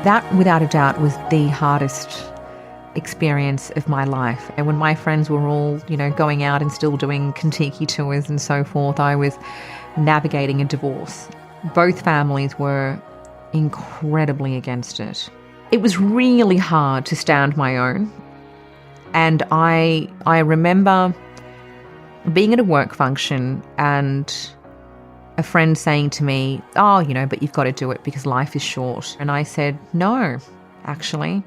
That, without a doubt, was the hardest experience of my life. And when my friends were all, going out and still doing Contiki tours and so forth, I was navigating a divorce. Both families were incredibly against it. It was really hard to stand my own. And I remember being at a work function and a friend saying to me, but you've got to do it because life is short. And I said, no, actually,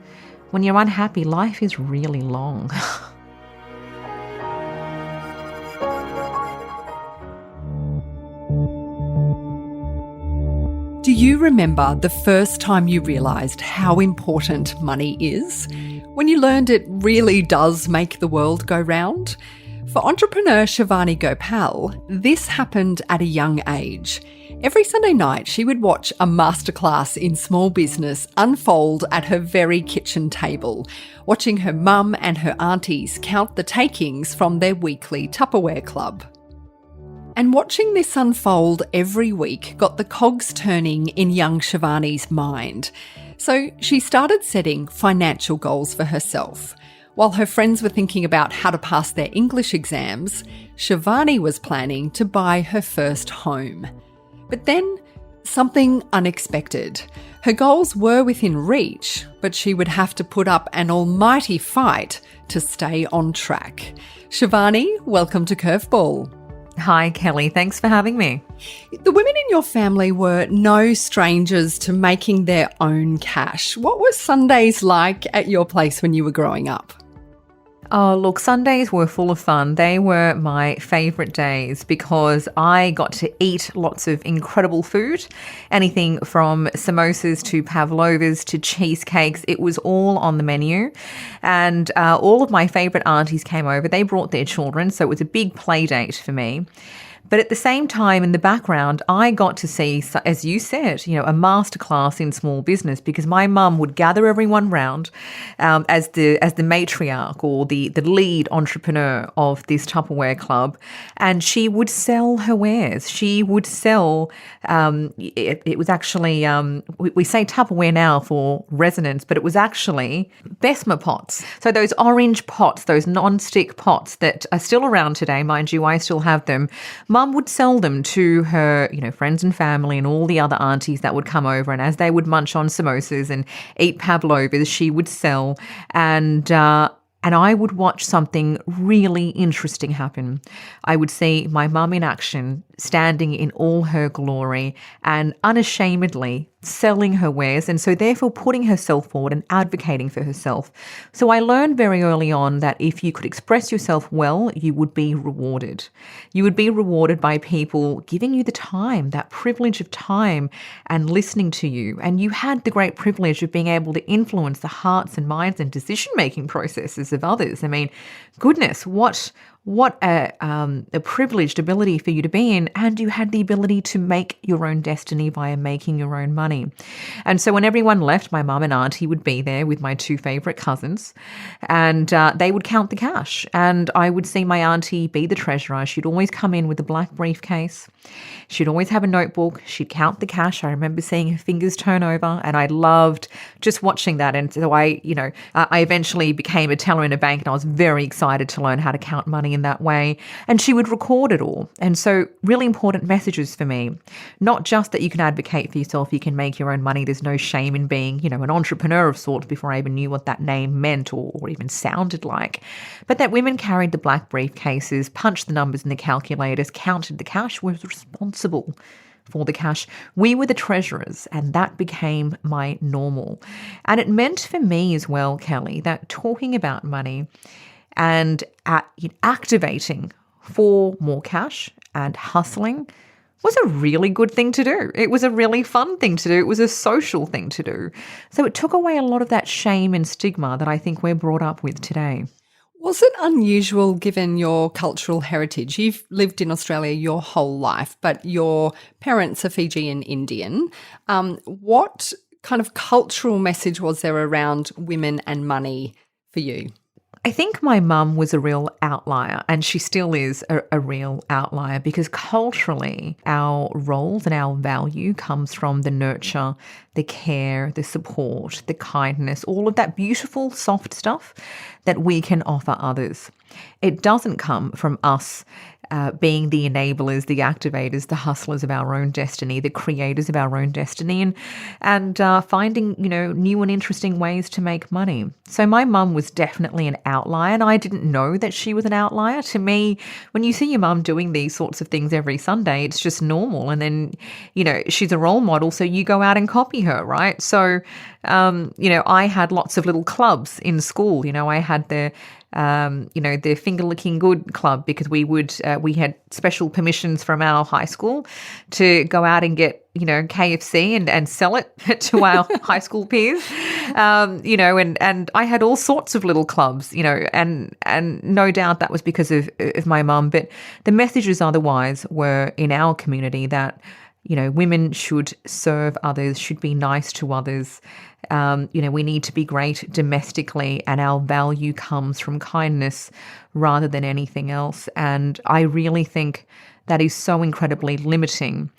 when you're unhappy, life is really long. Do you remember the first time you realised how important money is? When you learned it really does make the world go round? For entrepreneur Shivani Gopal, this happened at a young age. Every Sunday night, she would watch a masterclass in small business unfold at her very kitchen table, watching her mum and her aunties count the takings from their weekly Tupperware club. And watching this unfold every week got the cogs turning in young Shivani's mind. So she started setting financial goals for herself. While her friends were thinking about how to pass their English exams, Shivani was planning to buy her first home. But then, something unexpected. Her goals were within reach, but she would have to put up an almighty fight to stay on track. Shivani, welcome to Curveball. Hi, Kelly. Thanks for having me. The women in your family were no strangers to making their own cash. What were Sundays like at your place when you were growing up? Oh, look, Sundays were full of fun. They were my favourite days because I got to eat lots of incredible food, anything from samosas to pavlovas to cheesecakes. It was all on the menu. And all of my favourite aunties came over. They brought their children, so it was a big play date for me. But at the same time, in the background, I got to see, as you said, a masterclass in small business because my mum would gather everyone round as the matriarch or the lead entrepreneur of this Tupperware club, and she would sell her wares. She would sell. It was actually we say Tupperware now for resonance, but it was actually Besma pots. So those orange pots, those non-stick pots that are still around today, mind you, I still have them. Mum would sell them to her, friends and family and all the other aunties that would come over. And as they would munch on samosas and eat pavlovas, she would sell. And I would watch something really interesting happen. I would see my mum in action, standing in all her glory and unashamedly selling her wares, and so therefore putting herself forward and advocating for herself. So I learned very early on that if you could express yourself well, you would be rewarded. You would be rewarded by people giving you the time, that privilege of time and listening to you. And you had the great privilege of being able to influence the hearts and minds and decision-making processes of others. I mean, goodness, what a privileged ability for you to be in, and you had the ability to make your own destiny via making your own money. And so when everyone left, my mum and auntie would be there with my two favourite cousins, and they would count the cash. And I would see my auntie be the treasurer. She'd always come in with a black briefcase. She'd always have a notebook. She'd count the cash. I remember seeing her fingers turn over, and I loved just watching that. And so I eventually became a teller in a bank, and I was very excited to learn how to count money in that way. And she would record it all. And so really important messages for me, not just that you can advocate for yourself, you can make your own money. There's no shame in being, an entrepreneur of sorts before I even knew what that name meant or even sounded like. But that women carried the black briefcases, punched the numbers in the calculators, counted the cash, was responsible for the cash. We were the treasurers, and that became my normal. And it meant for me as well, Kelly, that talking about money and activating for more cash and hustling was a really good thing to do. It was a really fun thing to do. It was a social thing to do. So it took away a lot of that shame and stigma that I think we're brought up with today. Was it unusual given your cultural heritage? You've lived in Australia your whole life, but your parents are Fijian-Indian. What kind of cultural message was there around women and money for you? I think my mum was a real outlier, and she still is a real outlier, because culturally our roles and our value comes from the nurture, the care, the support, the kindness, all of that beautiful soft stuff that we can offer others. It doesn't come from us being the enablers, the activators, the hustlers of our own destiny, the creators of our own destiny, and finding, new and interesting ways to make money. So my mum was definitely an outlier, and I didn't know that she was an outlier. To me, when you see your mum doing these sorts of things every Sunday, it's just normal. And then, she's a role model, so you go out and copy her, right? So, I had lots of little clubs in school. I had the finger licking good club, because we had special permissions from our high school to go out and get KFC and sell it to our high school peers, and I had all sorts of little clubs, and no doubt that was because of my mum. But the messages otherwise were in our community that women should serve others, should be nice to others. We need to be great domestically, and our value comes from kindness rather than anything else. And I really think that is so incredibly limiting.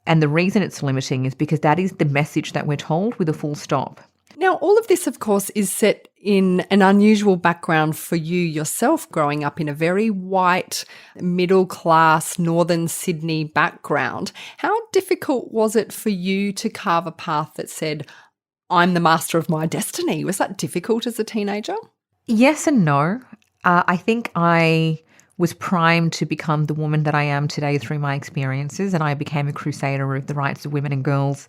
And the reason it's limiting is because that is the message that we're told with a full stop. Now, all of this, of course, is set in an unusual background for you yourself, growing up in a very white, middle-class, northern Sydney background. How difficult was it for you to carve a path that said, I'm the master of my destiny? Was that difficult as a teenager? Yes and no. I think I was primed to become the woman that I am today through my experiences, and I became a crusader of the rights of women and girls.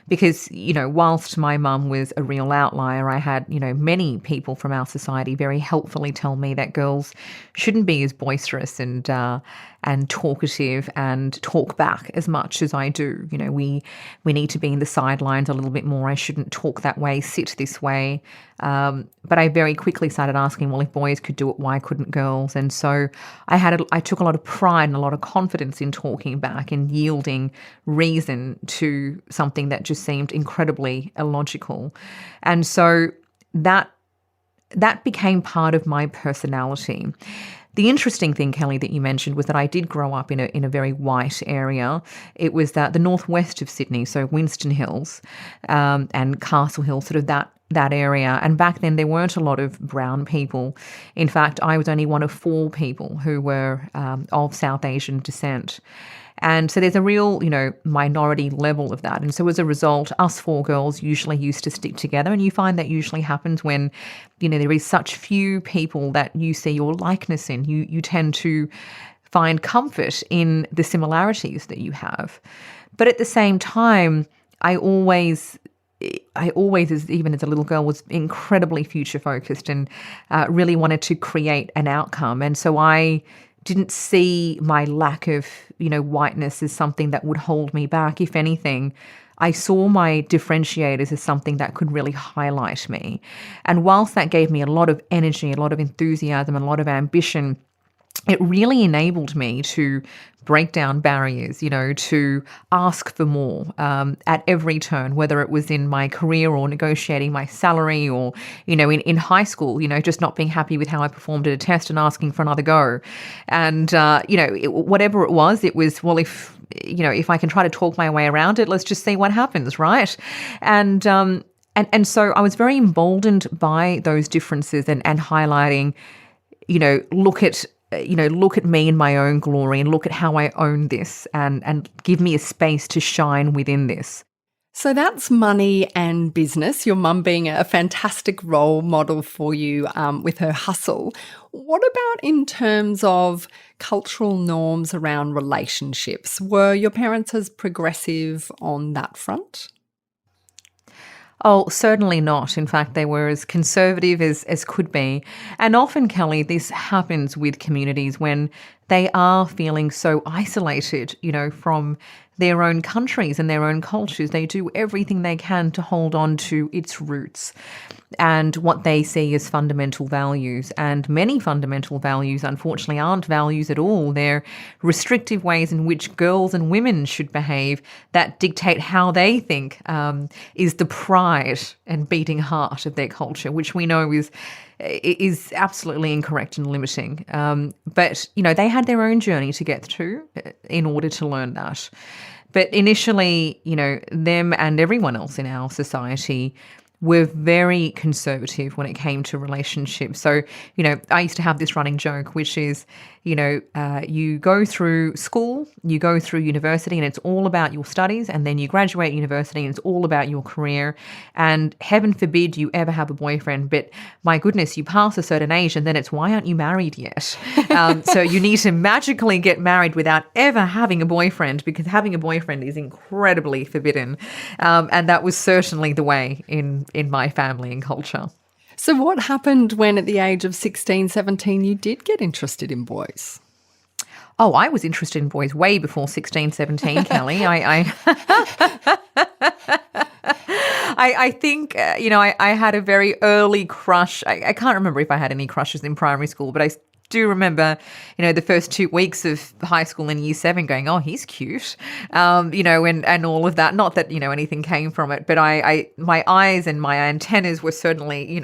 Because, whilst my mum was a real outlier, I had, many people from our society very helpfully tell me that girls shouldn't be as boisterous and talkative and talk back as much as I do. We need to be in the sidelines a little bit more. I shouldn't talk that way, sit this way. But I very quickly started asking, well, if boys could do it, why couldn't girls? And so I took a lot of pride and a lot of confidence in talking back and yielding reason to something that just seemed incredibly illogical. And so that became part of my personality. The interesting thing, Kelly, that you mentioned was that I did grow up in a very white area. It was the northwest of Sydney, so Winston Hills and Castle Hill, sort of that area. And back then there weren't a lot of brown people. In fact, I was only one of 4 people who were of South Asian descent. And so there's a real, minority level of that. And so as a result, us 4 girls usually used to stick together. And you find that usually happens when, there is such few people that you see your likeness in. You tend to find comfort in the similarities that you have. But at the same time, I always, even as a little girl, was incredibly future focused and really wanted to create an outcome. And so I didn't see my lack of, whiteness as something that would hold me back. If anything, I saw my differentiators as something that could really highlight me. And whilst that gave me a lot of energy, a lot of enthusiasm, and a lot of ambition, it really enabled me to break down barriers, to ask for more at every turn, whether it was in my career or negotiating my salary or, in high school, just not being happy with how I performed at a test and asking for another go. And, whatever it was, well, if I can try to talk my way around it, let's just see what happens, right? And so I was very emboldened by those differences and highlighting, look at me in my own glory and look at how I own this and give me a space to shine within this. So that's money and business, your mum being a fantastic role model for you with her hustle. What about in terms of cultural norms around relationships? Were your parents as progressive on that front? Oh, certainly not. In fact, they were as conservative as could be. And often, Kelly, this happens with communities when they are feeling so isolated, from their own countries and their own cultures. They do everything they can to hold on to its roots and what they see as fundamental values. And many fundamental values, unfortunately, aren't values at all. They're restrictive ways in which girls and women should behave that dictate how they think is the pride and beating heart of their culture, which we know is is absolutely incorrect and limiting. But, they had their own journey to get through in order to learn that. But initially, them and everyone else in our society were very conservative when it came to relationships. So, I used to have this running joke, which is, you go through school, you go through university, and it's all about your studies, and then you graduate university, and it's all about your career. And heaven forbid you ever have a boyfriend, but my goodness, you pass a certain age, and then it's, why aren't you married yet? So you need to magically get married without ever having a boyfriend, because having a boyfriend is incredibly forbidden. And that was certainly the way in my family and culture. So what happened when at the age of 16, 17, you did get interested in boys? Oh, I was interested in boys way before 16, 17, Kelly. I think, I had a very early crush. I can't remember if I had any crushes in primary school, but I do remember, the first 2 weeks of high school in year 7 going, oh, he's cute, and all of that. Not that, anything came from it, but my eyes and my antennas were certainly,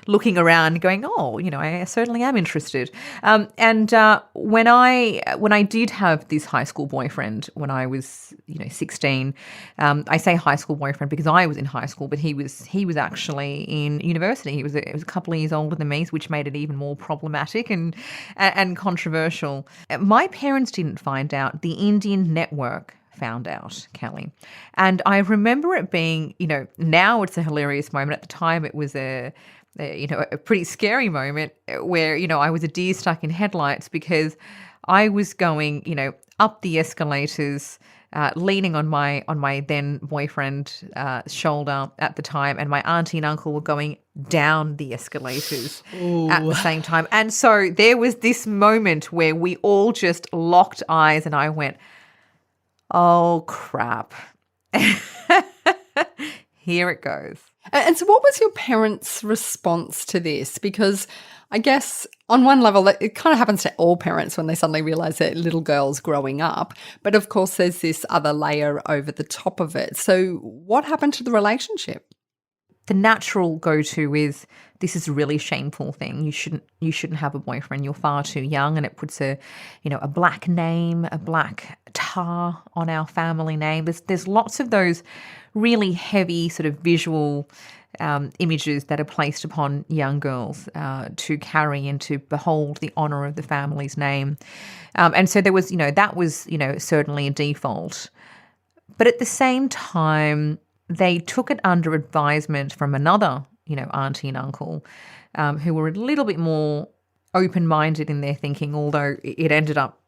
looking around going, oh, I certainly am interested. And when I did have this high school boyfriend when I was, 16, I say high school boyfriend because I was in high school, but he was actually in university. He was a couple of years older than me, which made it even more problematic and controversial. My parents didn't find out. The Indian network found out, Kelly. And I remember it being, now it's a hilarious moment. At the time, it was a pretty scary moment where, I was a deer stuck in headlights because I was going, up the escalators, leaning on my then boyfriend shoulder at the time, and my auntie and uncle were going down the escalators at the same time. And so there was this moment where we all just locked eyes, and I went, oh, crap. Here it goes. And so what was your parents' response to this? Because I guess on one level, it kind of happens to all parents when they suddenly realise that little girl's growing up. But of course, there's this other layer over the top of it. So what happened to the relationship? The natural go-to is, this is a really shameful thing. You shouldn't have a boyfriend. You're far too young, and it puts a black name, a black tar on our family name. There's lots of those really heavy sort of visual images that are placed upon young girls to carry and to behold the honour of the family's name. And so there was, that was, certainly a default. But at the same time, they took it under advisement from another, auntie and uncle, who were a little bit more open-minded in their thinking, although it ended up,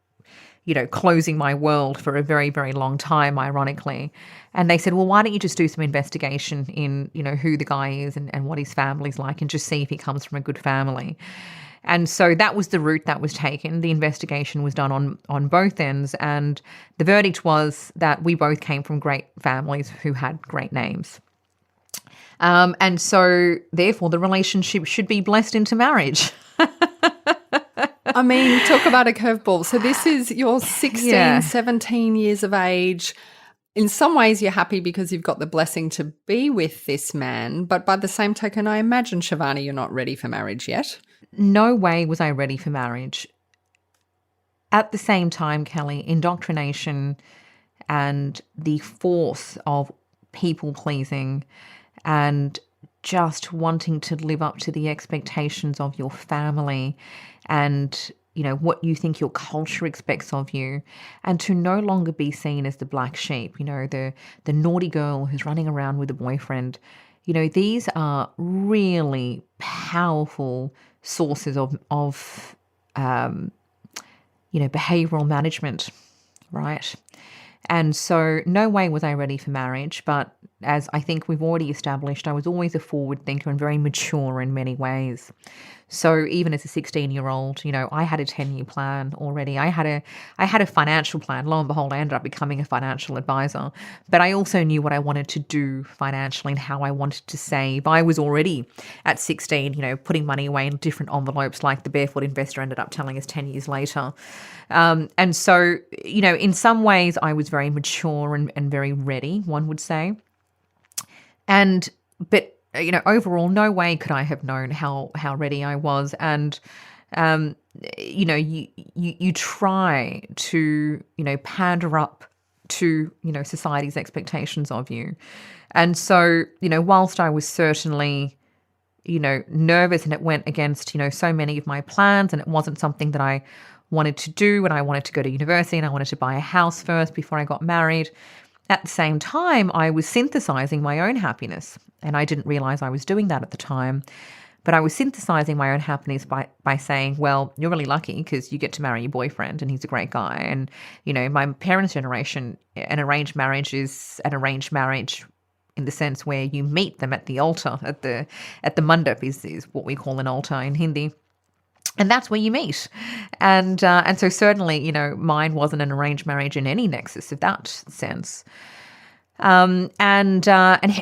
closing my world for a very, very long time, ironically. And they said, well, why don't you just do some investigation in, who the guy is and what his family's like, and just see if he comes from a good family. And so that was the route that was taken. The investigation was done on both ends, and the verdict was that we both came from great families who had great names. And so, therefore, the relationship should be blessed into marriage. I mean, talk about a curveball. So this is your 16, 17 years of age. In some ways, you're happy because you've got the blessing to be with this man. But by the same token, I imagine, Shivani, you're not ready for marriage yet. No way was I ready for marriage. At the same time, Kelly, indoctrination and the force of people-pleasing and just wanting to live up to the expectations of your family and, what you think your culture expects of you, and to no longer be seen as the black sheep, the naughty girl who's running around with a boyfriend. These are really powerful sources of behavioral management, right? And so no way was I ready for marriage, but as I think we've already established, I was always a forward thinker and very mature in many ways. So even as a 16-year-old, I had a 10-year plan already. I had a financial plan. Lo and behold, I ended up becoming a financial advisor. But I also knew what I wanted to do financially and how I wanted to save. I was already at 16, putting money away in different envelopes, like the Barefoot Investor ended up telling us 10 years later. And so, in some ways I was very mature and very ready, one would say. But overall, no way could I have known how ready I was. And you try to pander up to society's expectations of you. And so whilst I was certainly nervous, and it went against so many of my plans, and it wasn't something that I wanted to do, and I wanted to go to university and I wanted to buy a house first before I got married. At the same time, I was synthesizing my own happiness, and I didn't realize I was doing that at the time. But I was synthesizing my own happiness by saying, well, you're really lucky because you get to marry your boyfriend and he's a great guy. And, my parents' generation, an arranged marriage is an arranged marriage in the sense where you meet them at the altar, at the mandap is what we call an altar in Hindi. And that's where you meet. And so certainly, mine wasn't an arranged marriage in any nexus of that sense. And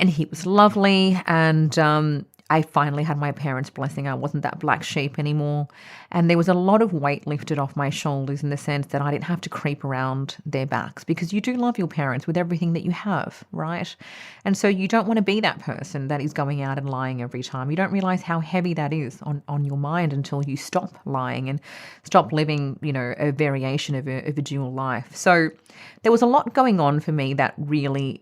he was lovely, and I finally had my parents' blessing. I wasn't that black sheep anymore. And there was a lot of weight lifted off my shoulders in the sense that I didn't have to creep around their backs, because you do love your parents with everything that you have, right? And so you don't want to be that person that is going out and lying every time. You don't realize how heavy that is on your mind until you stop lying and stop living, a variation of a dual life. So there was a lot going on for me that really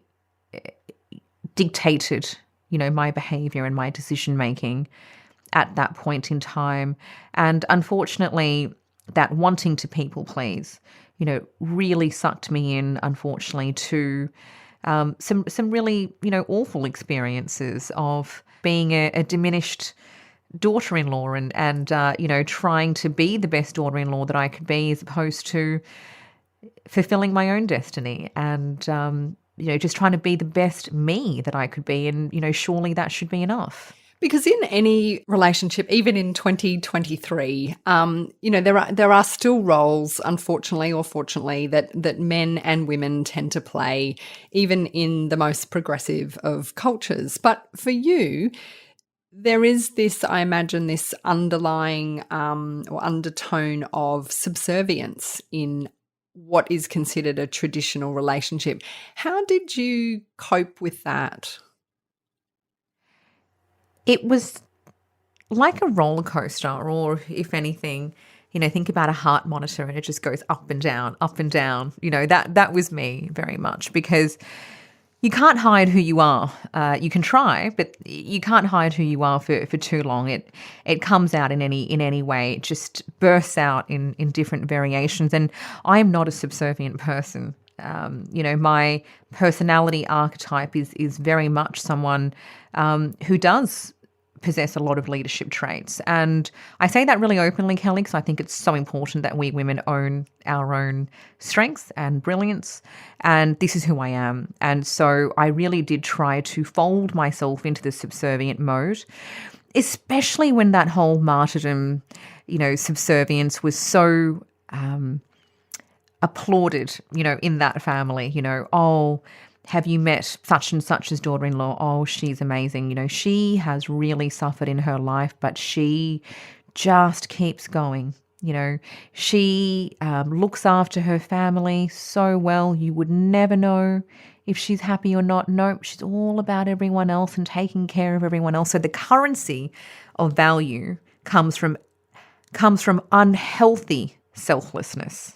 dictated my behavior and my decision making at that point in time. And unfortunately, that wanting to people please, really sucked me in, unfortunately, to some really, awful experiences of being a diminished daughter-in-law and trying to be the best daughter-in-law that I could be, as opposed to fulfilling my own destiny and, just trying to be the best me that I could be. And, surely that should be enough. Because in any relationship, even in 2023, there are still roles, unfortunately or fortunately, that men and women tend to play, even in the most progressive of cultures. But for you, there is this, I imagine, this underlying or undertone of subservience in what is considered a traditional relationship. How did you cope with that? It was like a roller coaster, or if anything, think about a heart monitor and it just goes up and down, up and down. That was me very much, because you can't hide who you are. You can try, but you can't hide who you are for too long. It comes out in any way. It just bursts out in different variations. And I am not a subservient person. My personality archetype is very much someone who does possess a lot of leadership traits. And I say that really openly, Kelly, because I think it's so important that we women own our own strengths and brilliance. And this is who I am. And so I really did try to fold myself into the subservient mode, especially when that whole martyrdom, subservience was so applauded, in that family. Oh, have you met such and such as daughter-in-law? Oh, she's amazing. She has really suffered in her life, but she just keeps going. She looks after her family so well. You would never know if she's happy or not. Nope, she's all about everyone else and taking care of everyone else. So the currency of value comes from unhealthy selflessness.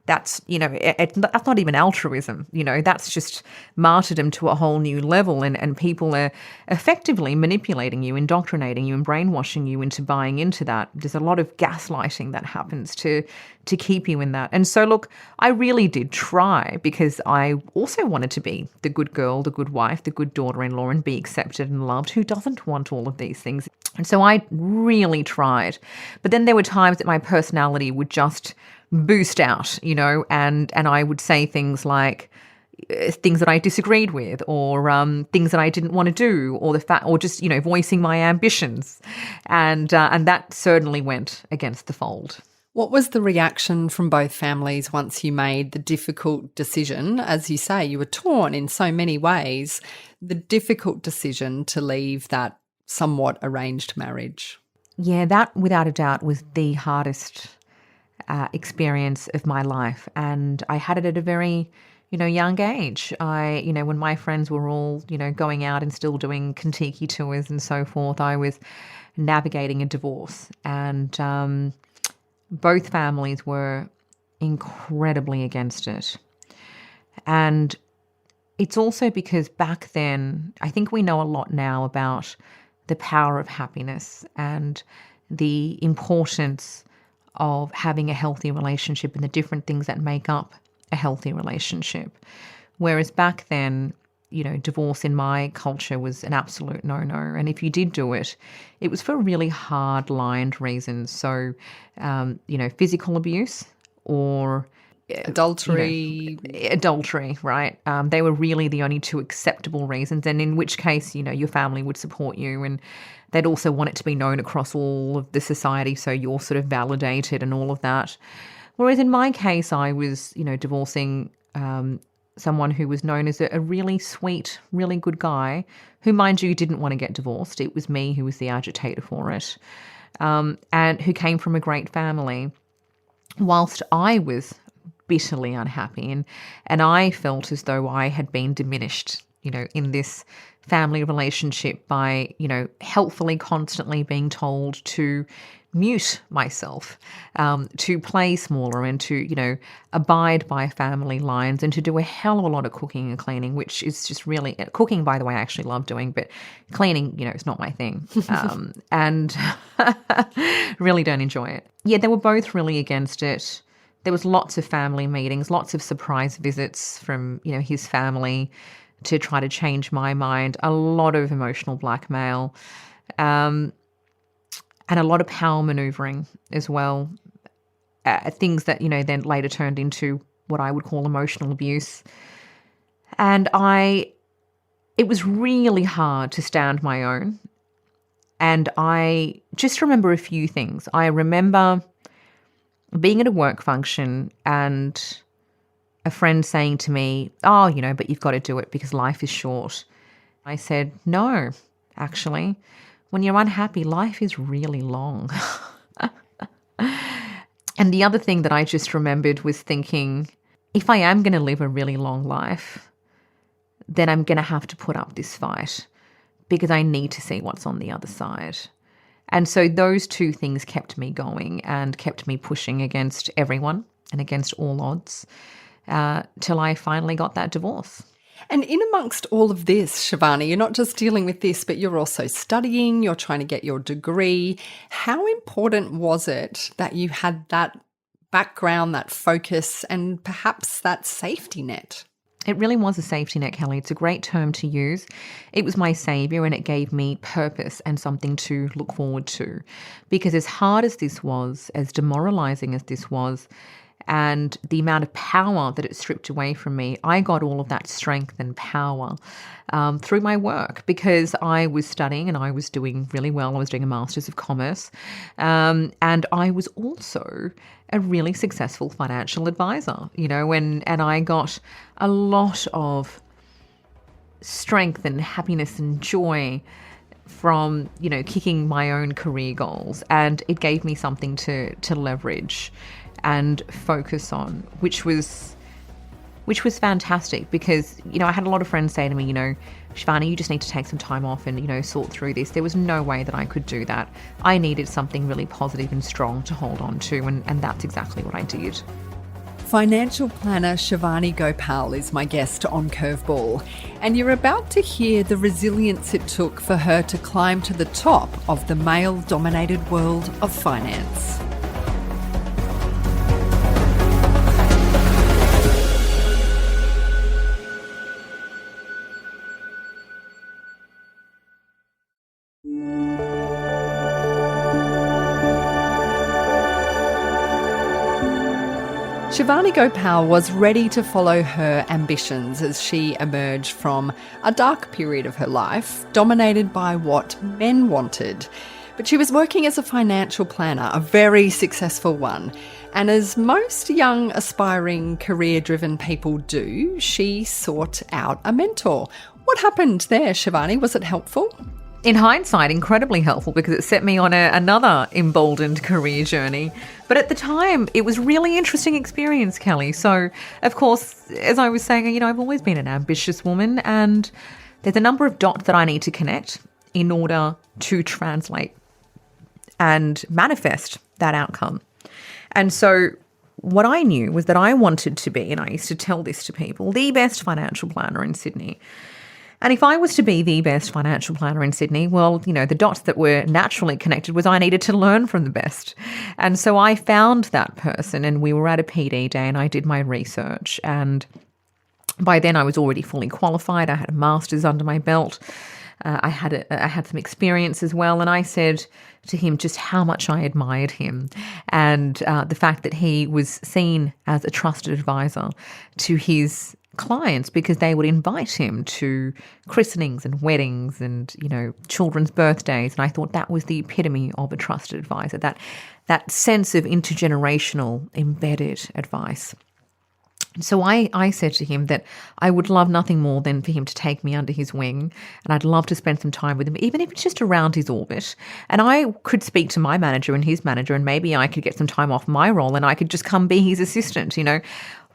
That's, that's not even altruism, that's just martyrdom to a whole new level. And people are effectively manipulating you, indoctrinating you and brainwashing you into buying into that. There's a lot of gaslighting that happens to keep you in that. And so, look, I really did try, because I also wanted to be the good girl, the good wife, the good daughter-in-law, and be accepted and loved. Who doesn't want all of these things? And so I really tried. But then there were times that my personality would just boost out, and I would say things like things that I disagreed with, or things that I didn't want to do, or just voicing my ambitions, and that certainly went against the fold. What was the reaction from both families once you made the difficult decision? As you say, you were torn in so many ways. The difficult decision to leave that somewhat arranged marriage. Yeah, that without a doubt was the hardest experience of my life. And I had it at a very young age. When my friends were all, going out and still doing Contiki tours and so forth, I was navigating a divorce. And both families were incredibly against it. And it's also because back then, I think we know a lot now about the power of happiness and the importance of having a healthy relationship and the different things that make up a healthy relationship. Whereas back then, divorce in my culture was an absolute no-no. And if you did do it, it was for really hard-lined reasons. So, physical abuse or adultery, right? They were really the only two acceptable reasons. And in which case, your family would support you, and they'd also want it to be known across all of the society, so you're sort of validated and all of that. Whereas in my case, I was, divorcing someone who was known as a really sweet, really good guy who, mind you, didn't want to get divorced. It was me who was the agitator for it, and who came from a great family, whilst I was bitterly unhappy. And I felt as though I had been diminished, in this family relationship by, helpfully constantly being told to mute myself, to play smaller and to, abide by family lines and to do a hell of a lot of cooking and cleaning, which is just really, cooking, by the way, I actually love doing, but cleaning, is not my thing. And really don't enjoy it. Yeah, they were both really against it. There was lots of family meetings, lots of surprise visits from, his family to try to change my mind, a lot of emotional blackmail, and a lot of power maneuvering as well. Things that, then later turned into what I would call emotional abuse. And it was really hard to stand my own. And I just remember a few things. I remember being at a work function and a friend saying to me, oh, but you've got to do it because life is short. I said, no, actually, when you're unhappy, life is really long. And the other thing that I just remembered was thinking, if I am going to live a really long life, then I'm going to have to put up this fight because I need to see what's on the other side. And so those two things kept me going and kept me pushing against everyone and against all odds till I finally got that divorce. And in amongst all of this, Shivani, you're not just dealing with this, but you're also studying, you're trying to get your degree. How important was it that you had that background, that focus, and perhaps that safety net? It really was a safety net, Kelly. It's a great term to use. It was my saviour and it gave me purpose and something to look forward to. Because as hard as this was, as demoralising as this was, and the amount of power that it stripped away from me, I got all of that strength and power through my work because I was studying and I was doing really well. I was doing a Masters of Commerce, and I was also a really successful financial advisor, and I got a lot of strength and happiness and joy from, kicking my own career goals, and it gave me something to leverage and focus on, which was fantastic because, I had a lot of friends say to me, Shivani, you just need to take some time off and, sort through this. There was no way that I could do that. I needed something really positive and strong to hold on to, and that's exactly what I did. Financial planner Shivani Gopal is my guest on Curveball, and you're about to hear the resilience it took for her to climb to the top of the male-dominated world of finance. Shivani Gopal was ready to follow her ambitions as she emerged from a dark period of her life, dominated by what men wanted. But she was working as a financial planner, a very successful one. And as most young, aspiring, career-driven people do, she sought out a mentor. What happened there, Shivani? Was it helpful? In hindsight, incredibly helpful because it set me on another emboldened career journey. But at the time, it was really interesting experience, Kelly. So, of course, as I was saying, I've always been an ambitious woman, and there's a number of dots that I need to connect in order to translate and manifest that outcome. And so what I knew was that I wanted to be, and I used to tell this to people, the best financial planner in Sydney. And if I was to be the best financial planner in Sydney, well, the dots that were naturally connected was I needed to learn from the best. And so I found that person, and we were at a PD day, and I did my research. And by then I was already fully qualified. I had a master's under my belt. I had some experience as well. And I said to him just how much I admired him, and the fact that he was seen as a trusted advisor to his clients because they would invite him to christenings and weddings and, children's birthdays. And I thought that was the epitome of a trusted advisor, that sense of intergenerational embedded advice. So I said to him that I would love nothing more than for him to take me under his wing, and I'd love to spend some time with him, even if it's just around his orbit. And I could speak to my manager and his manager, and maybe I could get some time off my role and I could just come be his assistant,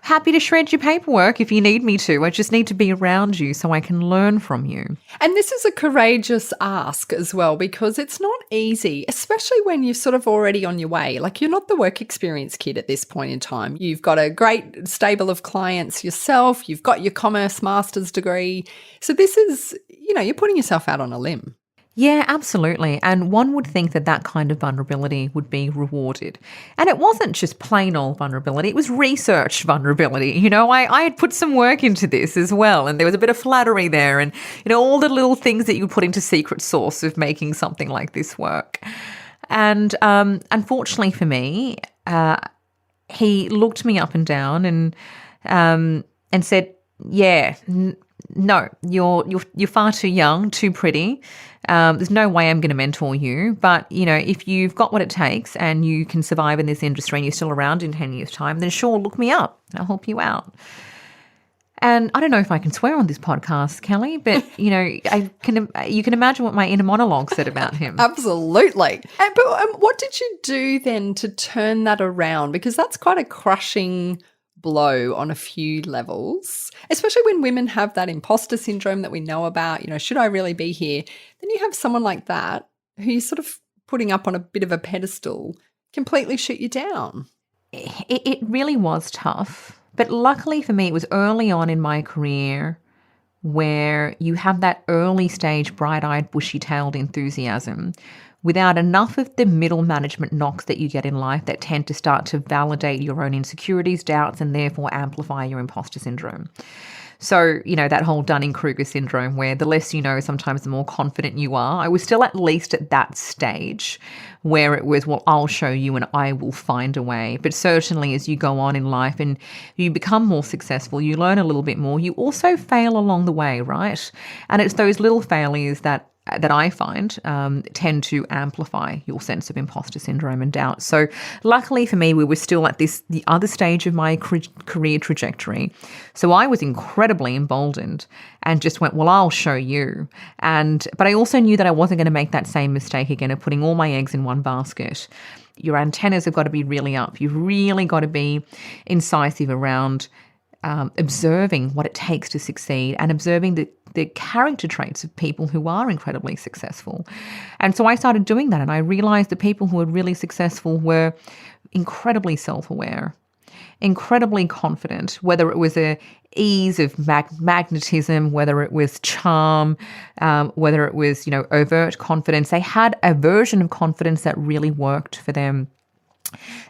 Happy to shred your paperwork if you need me to. I just need to be around you so I can learn from you. And this is a courageous ask as well, because it's not easy, especially when you're sort of already on your way. Like, you're not the work experience kid at this point in time. You've got a great stable of clients yourself. You've got your commerce master's degree. So this is, you're putting yourself out on a limb. Yeah, absolutely. And one would think that that kind of vulnerability would be rewarded. And it wasn't just plain old vulnerability. It was research vulnerability. I had put some work into this as well. And there was a bit of flattery there and, all the little things that you put into secret sauce of making something like this work. And unfortunately for me, he looked me up and down and said, yeah, no, you're far too young, too pretty. There's no way I'm going to mentor you. But, if you've got what it takes and you can survive in this industry and you're still around in 10 years' time, then sure, look me up. I'll help you out. And I don't know if I can swear on this podcast, Kelly, but, you can imagine what my inner monologue said about him. Absolutely. But what did you do then to turn that around? Because that's quite a crushing blow on a few levels, especially when women have that imposter syndrome that we know about, should I really be here? Then you have someone like that who you're sort of putting up on a bit of a pedestal completely shoot you down. It really was tough. But luckily for me, it was early on in my career where you have that early stage bright-eyed, bushy-tailed enthusiasm without enough of the middle management knocks that you get in life that tend to start to validate your own insecurities, doubts, and therefore amplify your imposter syndrome. So, that whole Dunning-Kruger syndrome where the less you know, sometimes the more confident you are. I was still at least at that stage where it was, well, I'll show you and I will find a way. But certainly as you go on in life and you become more successful, you learn a little bit more, you also fail along the way, right? And it's those little failures that I find tend to amplify your sense of imposter syndrome and doubt. So luckily for me, we were still at the other stage of my career trajectory. So I was incredibly emboldened and just went, well, I'll show you. But I also knew that I wasn't going to make that same mistake again of putting all my eggs in one basket. Your antennas have got to be really up. You've really got to be incisive around observing what it takes to succeed and observing the character traits of people who are incredibly successful. And so I started doing that, and I realized that people who were really successful were incredibly self-aware, incredibly confident, whether it was a ease of magnetism, whether it was charm, whether it was, overt confidence. They had a version of confidence that really worked for them.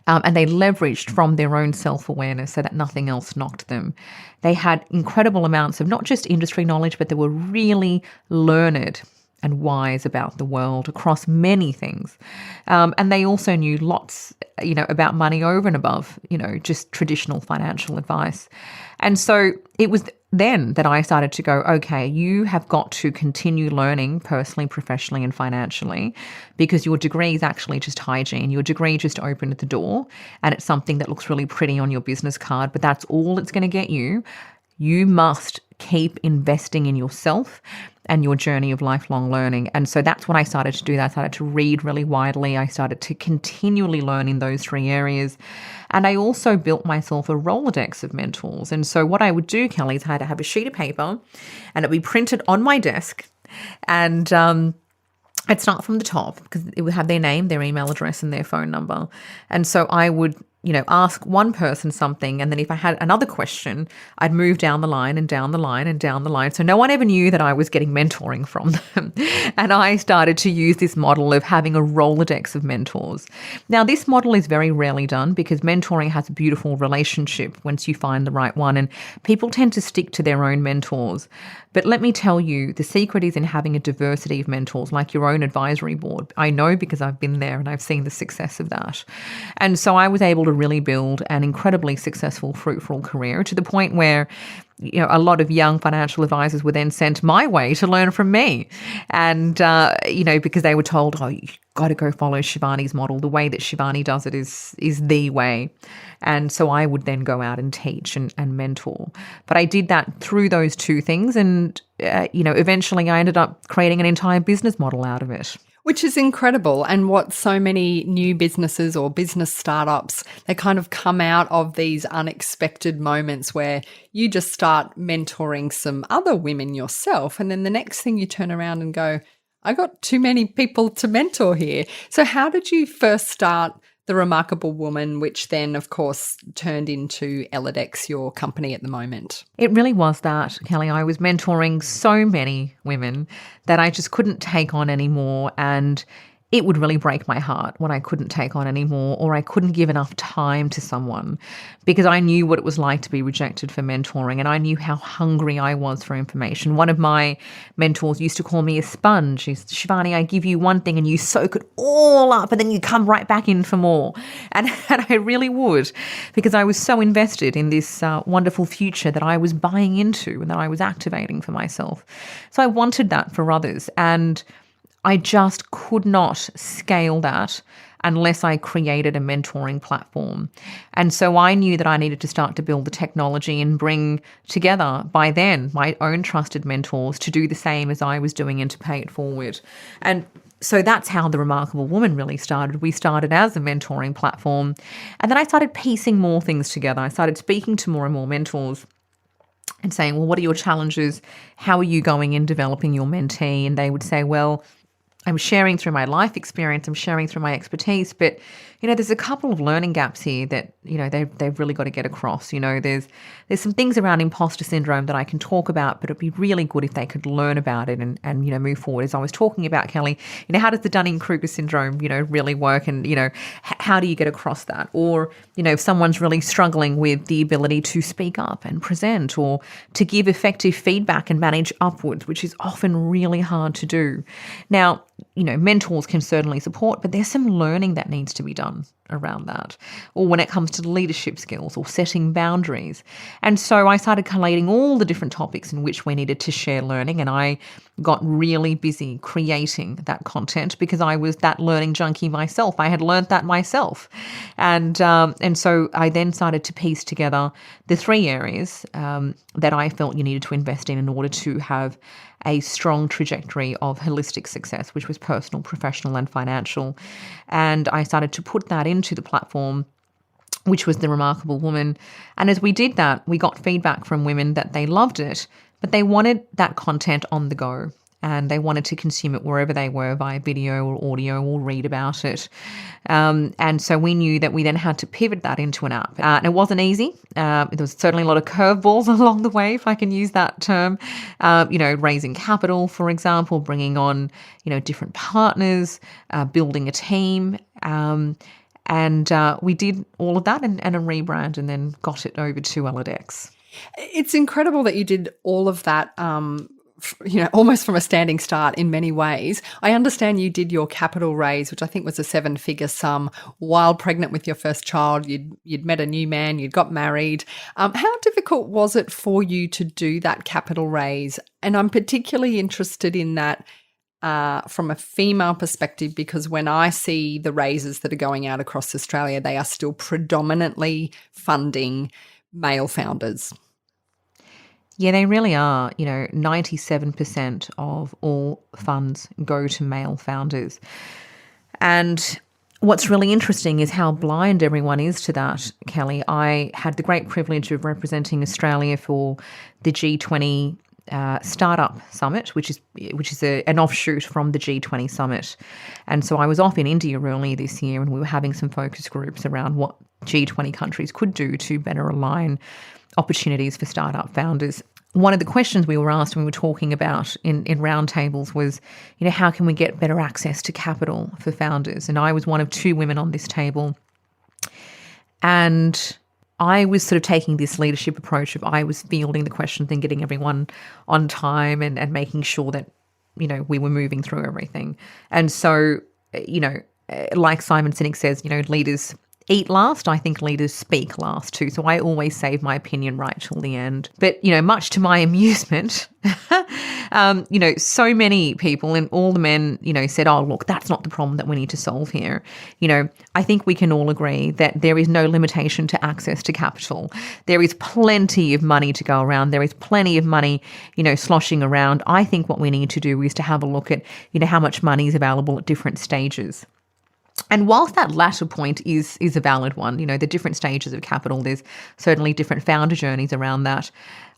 And they leveraged from their own self-awareness so that nothing else knocked them. They had incredible amounts of not just industry knowledge, but they were really learned and wise about the world across many things. And they also knew lots, about money over and above, just traditional financial advice. And so it was then that I started to go, okay, you have got to continue learning personally, professionally, and financially, because your degree is actually just hygiene. Your degree just opened the door, and it's something that looks really pretty on your business card, but that's all it's going to get you. You must keep investing in yourself and your journey of lifelong learning. And so that's what I started to do. I started to read really widely. I started to continually learn in those three areas. And I also built myself a Rolodex of mentors. And so what I would do, Kelly, is I had to have a sheet of paper and it'd be printed on my desk. And I'd start from the top because it would have their name, their email address, and their phone number. And so I would, ask one person something. And then if I had another question, I'd move down the line and down the line and down the line. So no one ever knew that I was getting mentoring from them. And I started to use this model of having a Rolodex of mentors. Now, this model is very rarely done because mentoring has a beautiful relationship once you find the right one. And people tend to stick to their own mentors. But let me tell you, the secret is in having a diversity of mentors, like your own advisory board. I know because I've been there and I've seen the success of that. And so I was able to really build an incredibly successful, fruitful career to the point where, a lot of young financial advisors were then sent my way to learn from me. And, because they were told, oh, you've got to go follow Shivani's model. The way that Shivani does it is the way. And so I would then go out and teach and mentor. But I did that through those two things. And, eventually I ended up creating an entire business model out of it. Which is incredible, and what so many new businesses or business startups, they kind of come out of these unexpected moments where you just start mentoring some other women yourself, and then the next thing you turn around and go, I got too many people to mentor here. So how did you first start The Remarkable Woman, which then, of course, turned into Elidex, your company at the moment? It really was that, Kelly. I was mentoring so many women that I just couldn't take on anymore. And it would really break my heart when I couldn't take on anymore or I couldn't give enough time to someone because I knew what it was like to be rejected for mentoring and I knew how hungry I was for information. One of my mentors used to call me a sponge. She said, Shivani, I give you one thing and you soak it all up and then you come right back in for more. And I really would because I was so invested in this wonderful future that I was buying into and that I was activating for myself. So I wanted that for others and I just could not scale that unless I created a mentoring platform. And so I knew that I needed to start to build the technology and bring together, by then, my own trusted mentors to do the same as I was doing and to pay it forward. And so that's how The Remarkable Woman really started. We started as a mentoring platform. And then I started piecing more things together. I started speaking to more and more mentors and saying, well, what are your challenges? How are you going in developing your mentee? And they would say, well, I'm sharing through my life experience, I'm sharing through my expertise, but, there's a couple of learning gaps here that, they've really got to get across. There's some things around imposter syndrome that I can talk about, but it'd be really good if they could learn about it and move forward. As I was talking about, Kelly, how does the Dunning-Kruger syndrome, really work and, how do you get across that? Or, if someone's really struggling with the ability to speak up and present or to give effective feedback and manage upwards, which is often really hard to do. Now, mentors can certainly support, but there's some learning that needs to be done around that. Or when it comes to leadership skills or setting boundaries. And so I started collating all the different topics in which we needed to share learning. And I got really busy creating that content because I was that learning junkie myself. I had learned that myself. And so I then started to piece together the three areas that I felt you needed to invest in order to have a strong trajectory of holistic success, which was personal, professional, and financial. And I started to put that into the platform, which was The Remarkable Woman. And as we did that, we got feedback from women that they loved it, but they wanted that content on the go. And they wanted to consume it wherever they were via video or audio or read about it. And so we knew that we then had to pivot that into an app. And it wasn't easy. There was certainly a lot of curveballs along the way, if I can use that term. Raising capital, for example, bringing on, different partners, building a team. And we did all of that and a rebrand and then got it over to Elidex. It's incredible that you did all of that almost from a standing start in many ways. I understand you did your capital raise, which I think was a 7-figure sum, while pregnant with your first child. You'd met a new man, you'd got married. How difficult was it for you to do that capital raise? And I'm particularly interested in that from a female perspective, because when I see the raises that are going out across Australia, they are still predominantly funding male founders. Yeah, they really are. 97% of all funds go to male founders. And what's really interesting is how blind everyone is to that, Kelly. I had the great privilege of representing Australia for the G20 Startup Summit, which is an offshoot from the G20 Summit. And so I was off in India earlier this year, and we were having some focus groups around what G20 countries could do to better align opportunities for startup founders. One of the questions we were asked when we were talking about in roundtables was, how can we get better access to capital for founders? And I was one of two women on this table. And I was sort of taking this leadership approach of I was fielding the questions and getting everyone on time and making sure that, we were moving through everything. And so, like Simon Sinek says, leaders eat last. I think leaders speak last too. So I always save my opinion right till the end. But, much to my amusement, so many people and all the men, said, oh, look, that's not the problem that we need to solve here. I think we can all agree that there is no limitation to access to capital. There is plenty of money to go around. There is plenty of money, sloshing around. I think what we need to do is to have a look at, how much money is available at different stages. And whilst that latter point is a valid one, the different stages of capital, there's certainly different founder journeys around that.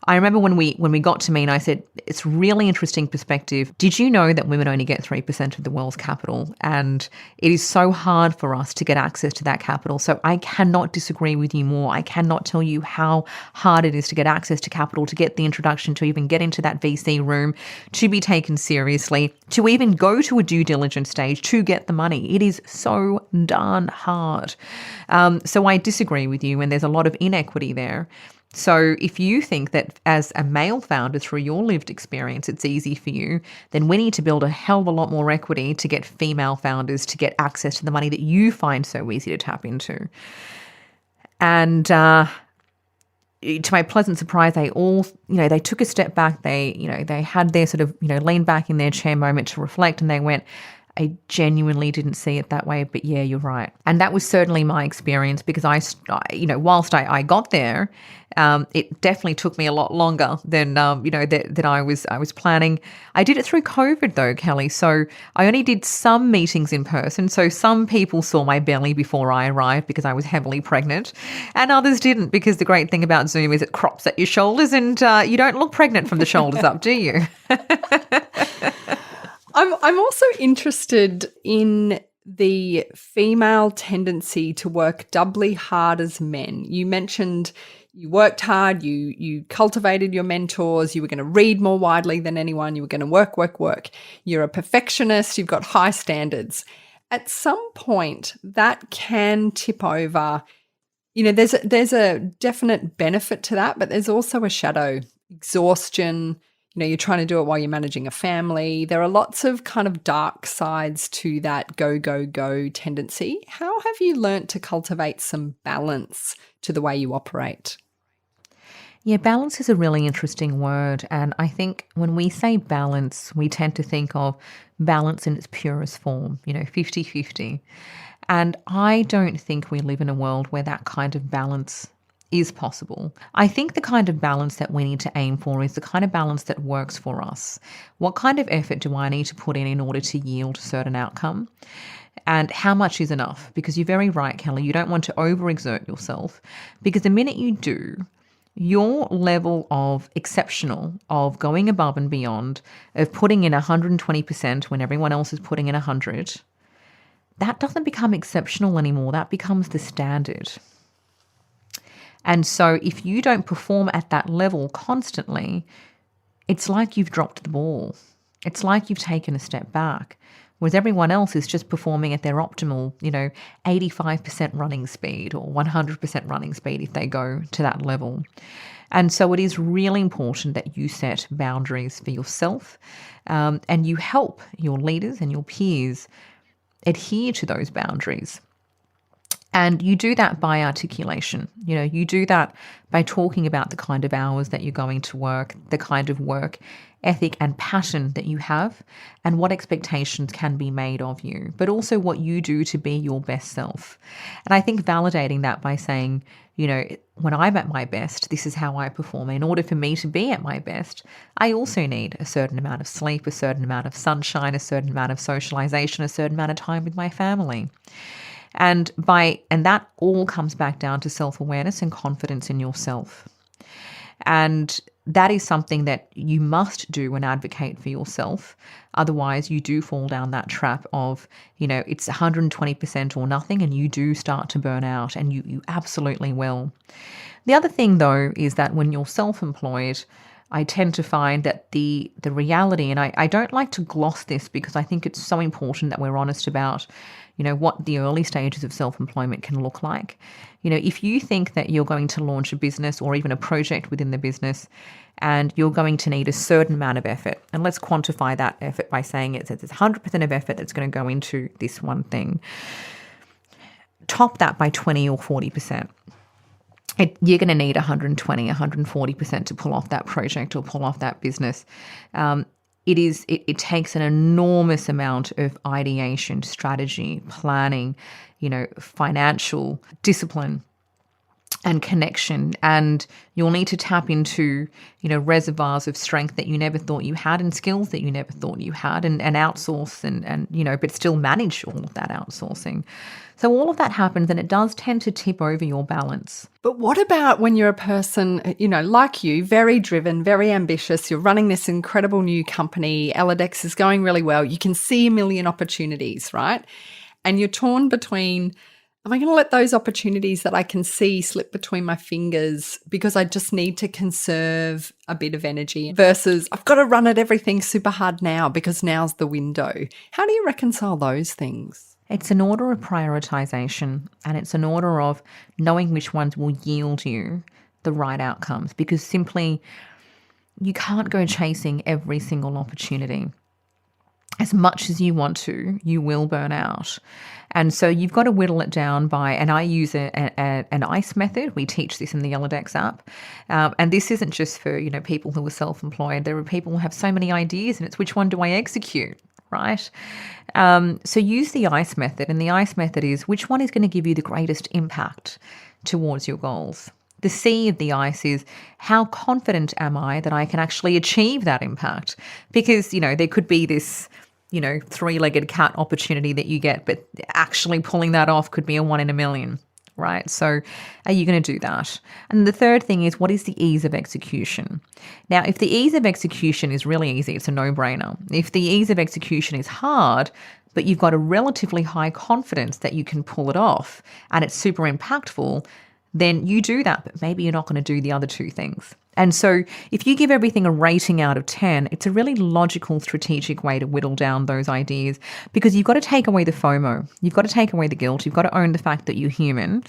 I remember when we got to me and I said, it's really interesting perspective. Did you know that women only get 3% of the world's capital? And it is so hard for us to get access to that capital. So I cannot disagree with you more. I cannot tell you how hard it is to get access to capital, to get the introduction, to even get into that VC room, to be taken seriously, to even go to a due diligence stage to get the money. It is so darn hard. So I disagree with you, and there's a lot of inequity there. So if you think that as a male founder, through your lived experience, it's easy for you, then we need to build a hell of a lot more equity to get female founders to get access to the money that you find so easy to tap into. And to my pleasant surprise, they all, they took a step back. They had their sort of, lean back in their chair moment to reflect, and they went, I genuinely didn't see it that way, but yeah, you're right. And that was certainly my experience because whilst I got there, it definitely took me a lot longer than, that I was planning. I did it through COVID though, Kelly. So I only did some meetings in person. So some people saw my belly before I arrived because I was heavily pregnant, and others didn't, because the great thing about Zoom is it crops at your shoulders and you don't look pregnant from the shoulders up, do you? I'm also interested in the female tendency to work doubly hard as men. You mentioned you worked hard, you cultivated your mentors, you were going to read more widely than anyone, you were going to work. You're a perfectionist, you've got high standards. At some point, that can tip over. There's a definite benefit to that, but there's also a shadow, exhaustion. You're trying to do it while you're managing a family. There are lots of kind of dark sides to that go, go, go tendency. How have you learnt to cultivate some balance to the way you operate? Yeah, balance is a really interesting word. And I think when we say balance, we tend to think of balance in its purest form, 50-50. And I don't think we live in a world where that kind of balance is possible. I think the kind of balance that we need to aim for is the kind of balance that works for us. What kind of effort do I need to put in order to yield a certain outcome? And how much is enough? Because you're very right, Kelly, you don't want to overexert yourself, because the minute you do, your level of exceptional, of going above and beyond, of putting in 120% when everyone else is putting in 100, that doesn't become exceptional anymore. That becomes the standard. And so if you don't perform at that level constantly, it's like you've dropped the ball. It's like you've taken a step back, whereas everyone else is just performing at their optimal, 85% running speed or 100% running speed if they go to that level. And so it is really important that you set boundaries for yourself, and you help your leaders and your peers adhere to those boundaries. And you do that by articulation. You do that by talking about the kind of hours that you're going to work, the kind of work ethic and passion that you have, and what expectations can be made of you, but also what you do to be your best self. And I think validating that by saying, when I'm at my best, this is how I perform. In order for me to be at my best, I also need a certain amount of sleep, a certain amount of sunshine, a certain amount of socialization, a certain amount of time with my family. And that all comes back down to self-awareness and confidence in yourself. And that is something that you must do and advocate for yourself. Otherwise, you do fall down that trap of, it's 120% or nothing, and you do start to burn out, and you absolutely will. The other thing, though, is that when you're self-employed, I tend to find that the reality, and I don't like to gloss this because I think it's so important that we're honest about, what the early stages of self-employment can look like. If you think that you're going to launch a business or even a project within the business and you're going to need a certain amount of effort, and let's quantify that effort by saying it's 100% of effort that's going to go into this one thing, top that by 20 or 40%. You're going to need 120, 140% to pull off that project or pull off that business. It takes an enormous amount of ideation, strategy, planning, financial discipline and connection. And you'll need to tap into, reservoirs of strength that you never thought you had and skills that you never thought you had and outsource and but still manage all of that outsourcing. So all of that happens and it does tend to tip over your balance. But what about when you're a person, like you, very driven, very ambitious, you're running this incredible new company, Eladex is going really well, you can see a million opportunities, right? And you're torn between, am I going to let those opportunities that I can see slip between my fingers because I just need to conserve a bit of energy versus I've got to run at everything super hard now because now's the window. How do you reconcile those things? It's an order of prioritization, and it's an order of knowing which ones will yield you the right outcomes, because simply you can't go chasing every single opportunity. As much as you want to, you will burn out. And so you've got to whittle it down by, and I use an ICE method. We teach this in the Eladex app. And this isn't just for, people who are self-employed. There are people who have so many ideas and it's which one do I execute, right? So use the ICE method. And the ICE method is which one is going to give you the greatest impact towards your goals. The C of the ICE is how confident am I that I can actually achieve that impact? Because, there could be this, three-legged cat opportunity that you get, but actually pulling that off could be a 1 in a million, right? So are you going to do that? And the third thing is, what is the ease of execution? Now, if the ease of execution is really easy, it's a no-brainer. If the ease of execution is hard, but you've got a relatively high confidence that you can pull it off and it's super impactful, then you do that, but maybe you're not going to do the other two things. And so if you give everything a rating out of 10, it's a really logical, strategic way to whittle down those ideas, because you've got to take away the FOMO. You've got to take away the guilt. You've got to own the fact that you're human.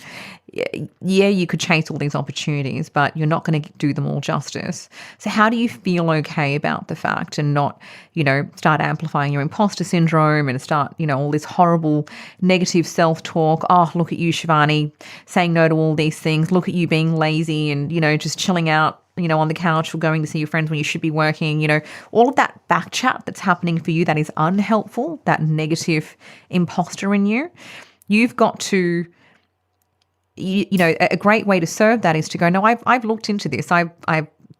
Yeah, you could chase all these opportunities, but you're not going to do them all justice. So how do you feel okay about the fact and not, start amplifying your imposter syndrome and start, all this horrible negative self-talk? Oh, look at you, Shivani, saying no to all these things. Look at you being lazy and, just chilling out, on the couch or going to see your friends when you should be working, all of that back chat that's happening for you that is unhelpful, that negative imposter in you. You've got to, a great way to serve that is to go, no, I've looked into this. I've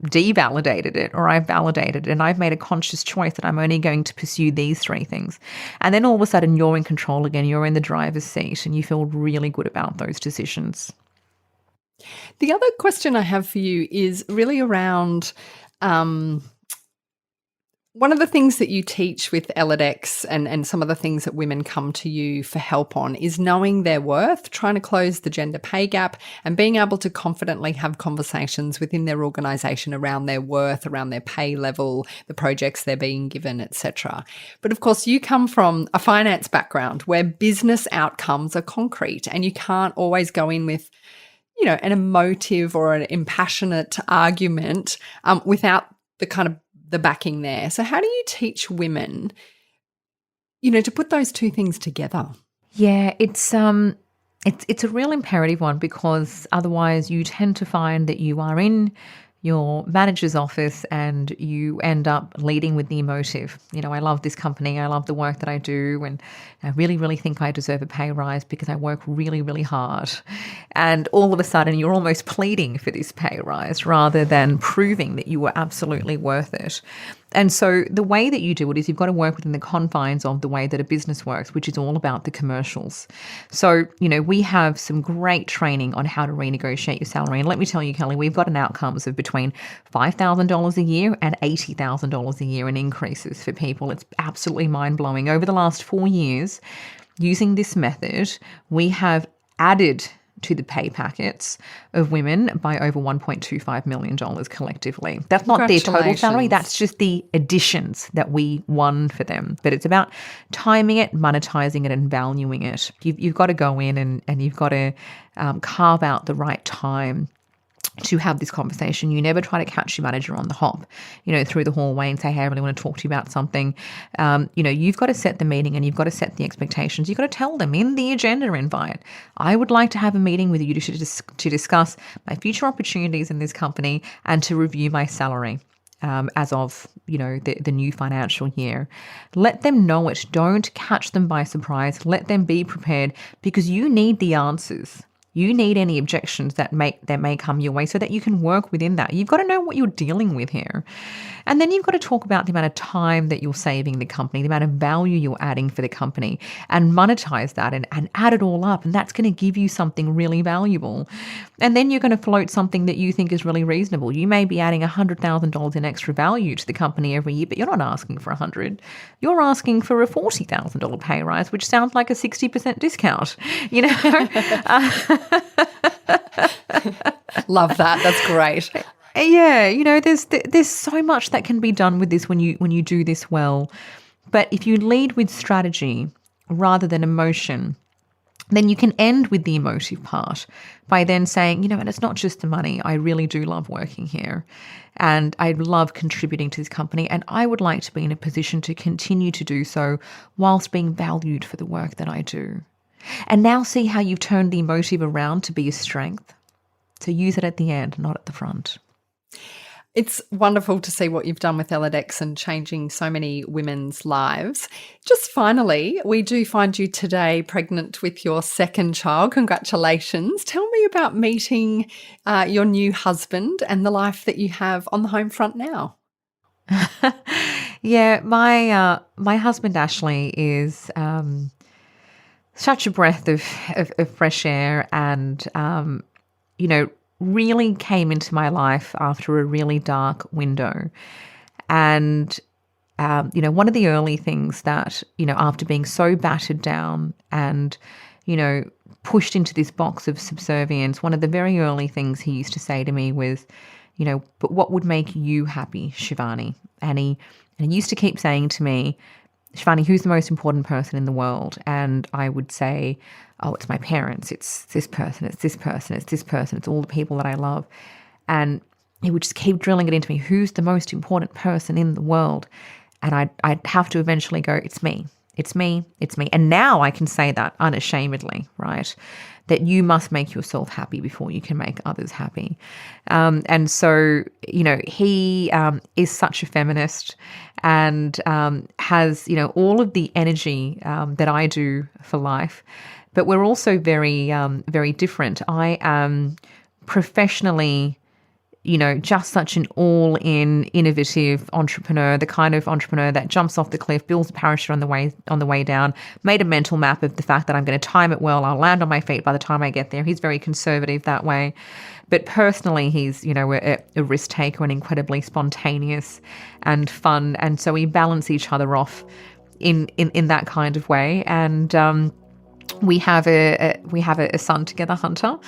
devalidated it, or I've validated it, and I've made a conscious choice that I'm only going to pursue these three things. And then all of a sudden you're in control again. You're in the driver's seat and you feel really good about those decisions. The other question I have for you is really around one of the things that you teach with Eladex and some of the things that women come to you for help on is knowing their worth, trying to close the gender pay gap, and being able to confidently have conversations within their organisation around their worth, around their pay level, the projects they're being given, etc. But of course, you come from a finance background where business outcomes are concrete, and you can't always go in with an emotive or an impassionate argument without the kind of the backing there. So how do you teach women, to put those two things together? Yeah, it's It's a real imperative one, because otherwise you tend to find that you are in your manager's office and you end up leading with the emotive. I love this company, I love the work that I do, and I really, really think I deserve a pay rise because I work really, really hard. And all of a sudden you're almost pleading for this pay rise rather than proving that you were absolutely worth it. And so the way that you do it is you've got to work within the confines of the way that a business works, which is all about the commercials. So, we have some great training on how to renegotiate your salary. And let me tell you, Kelly, we've got an outcomes of between $5,000 a year and $80,000 a year in increases for people. It's absolutely mind-blowing. Over the last 4 years, using this method, we have added to the pay packets of women by over $1.25 million collectively. That's not their total salary. That's just the additions that we won for them. But it's about timing it, monetizing it, and valuing it. You've got to go in and you've got to carve out the right time to have this conversation. You never try to catch your manager on the hop, through the hallway and say, hey, I really want to talk to you about something. You've got to set the meeting and you've got to set the expectations. You've got to tell them in the agenda invite, I would like to have a meeting with you to discuss my future opportunities in this company and to review my salary. As of, the new financial year. Let them know it. Don't catch them by surprise. Let them be prepared, because you need the answers. You need any objections that may come your way so that you can work within that. You've got to know what you're dealing with here. And then you've got to talk about the amount of time that you're saving the company, the amount of value you're adding for the company, and monetize that and add it all up. And that's going to give you something really valuable. And then you're going to float something that you think is really reasonable. You may be adding $100,000 in extra value to the company every year, but you're not asking for $100,000. You're asking for a $40,000 pay rise, which sounds like a 60% discount. Love that. That's great. Yeah, there's so much that can be done with this when you do this well. But if you lead with strategy rather than emotion, then you can end with the emotive part by then saying, and it's not just the money. I really do love working here and I love contributing to this company, and I would like to be in a position to continue to do so whilst being valued for the work that I do. And now see how you've turned the emotive around to be a strength. So use it at the end, not at the front. It's wonderful to see what you've done with Eladex and changing so many women's lives. Just finally, we do find you today pregnant with your second child. Congratulations. Tell me about meeting your new husband and the life that you have on the home front now. Yeah, my husband Ashley is such a breath of fresh air, and really came into my life after a really dark window. And, one of the early things that, after being so battered down and, pushed into this box of subservience, one of the very early things he used to say to me was, but what would make you happy, Shivani? And he used to keep saying to me, Shivani, who's the most important person in the world? And I would say, oh, it's my parents, it's this person, it's this person, it's this person, it's all the people that I love. And he would just keep drilling it into me, who's the most important person in the world? And I'd have to eventually go, it's me, it's me, it's me. And now I can say that unashamedly, right? That you must make yourself happy before you can make others happy. And so, he is such a feminist and has, all of the energy that I do for life. But we're also very, very different. I am professionally, just such an all-in, innovative entrepreneur, the kind of entrepreneur that jumps off the cliff, builds a parachute on the way down, made a mental map of the fact that I'm going to time it well, I'll land on my feet by the time I get there. He's very conservative that way. But personally, he's, a risk taker and incredibly spontaneous and fun. And so we balance each other off in that kind of way. And we have a son together, Hunter,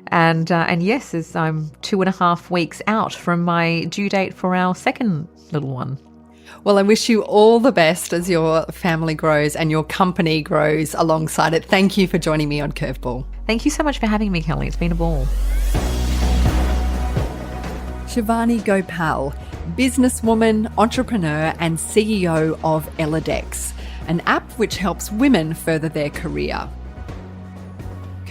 and yes, as I'm 2.5 weeks out from my due date for our second little one. Well, I wish you all the best as your family grows and your company grows alongside it. Thank you for joining me on Curveball. Thank you so much for having me, Kelly. It's been a ball. Shivani Gopal, businesswoman, entrepreneur, and CEO of Eladex, an app which helps women further their career.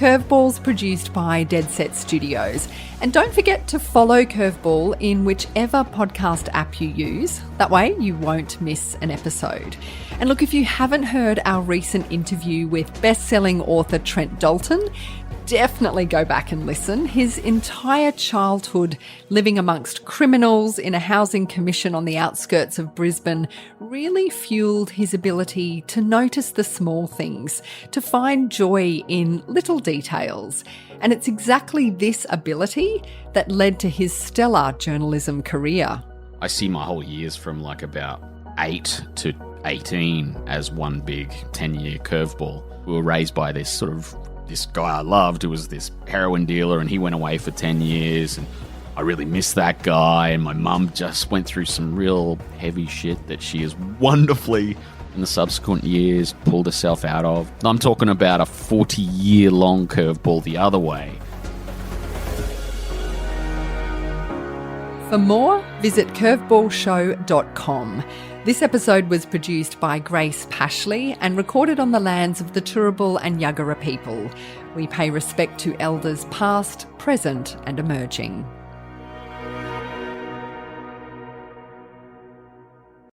Curveball's produced by Dead Set Studios. And don't forget to follow Curveball in whichever podcast app you use. That way you won't miss an episode. And look, if you haven't heard our recent interview with best-selling author Trent Dalton, definitely go back and listen. His entire childhood living amongst criminals in a housing commission on the outskirts of Brisbane really fueled his ability to notice the small things, to find joy in little details. And it's exactly this ability that led to his stellar journalism career. I see my whole years from like about 8 to 18 as one big 10-year curveball. We were raised by this guy I loved who was this heroin dealer, and he went away for 10 years, and I really miss that guy. And my mum just went through some real heavy shit that she has wonderfully, in the subsequent years, pulled herself out of. I'm talking about a 40-year-long curveball the other way. For more, visit curveballshow.com. This episode was produced by Grace Pashley and recorded on the lands of the Turrbal and Yuggera people. We pay respect to elders past, present and emerging.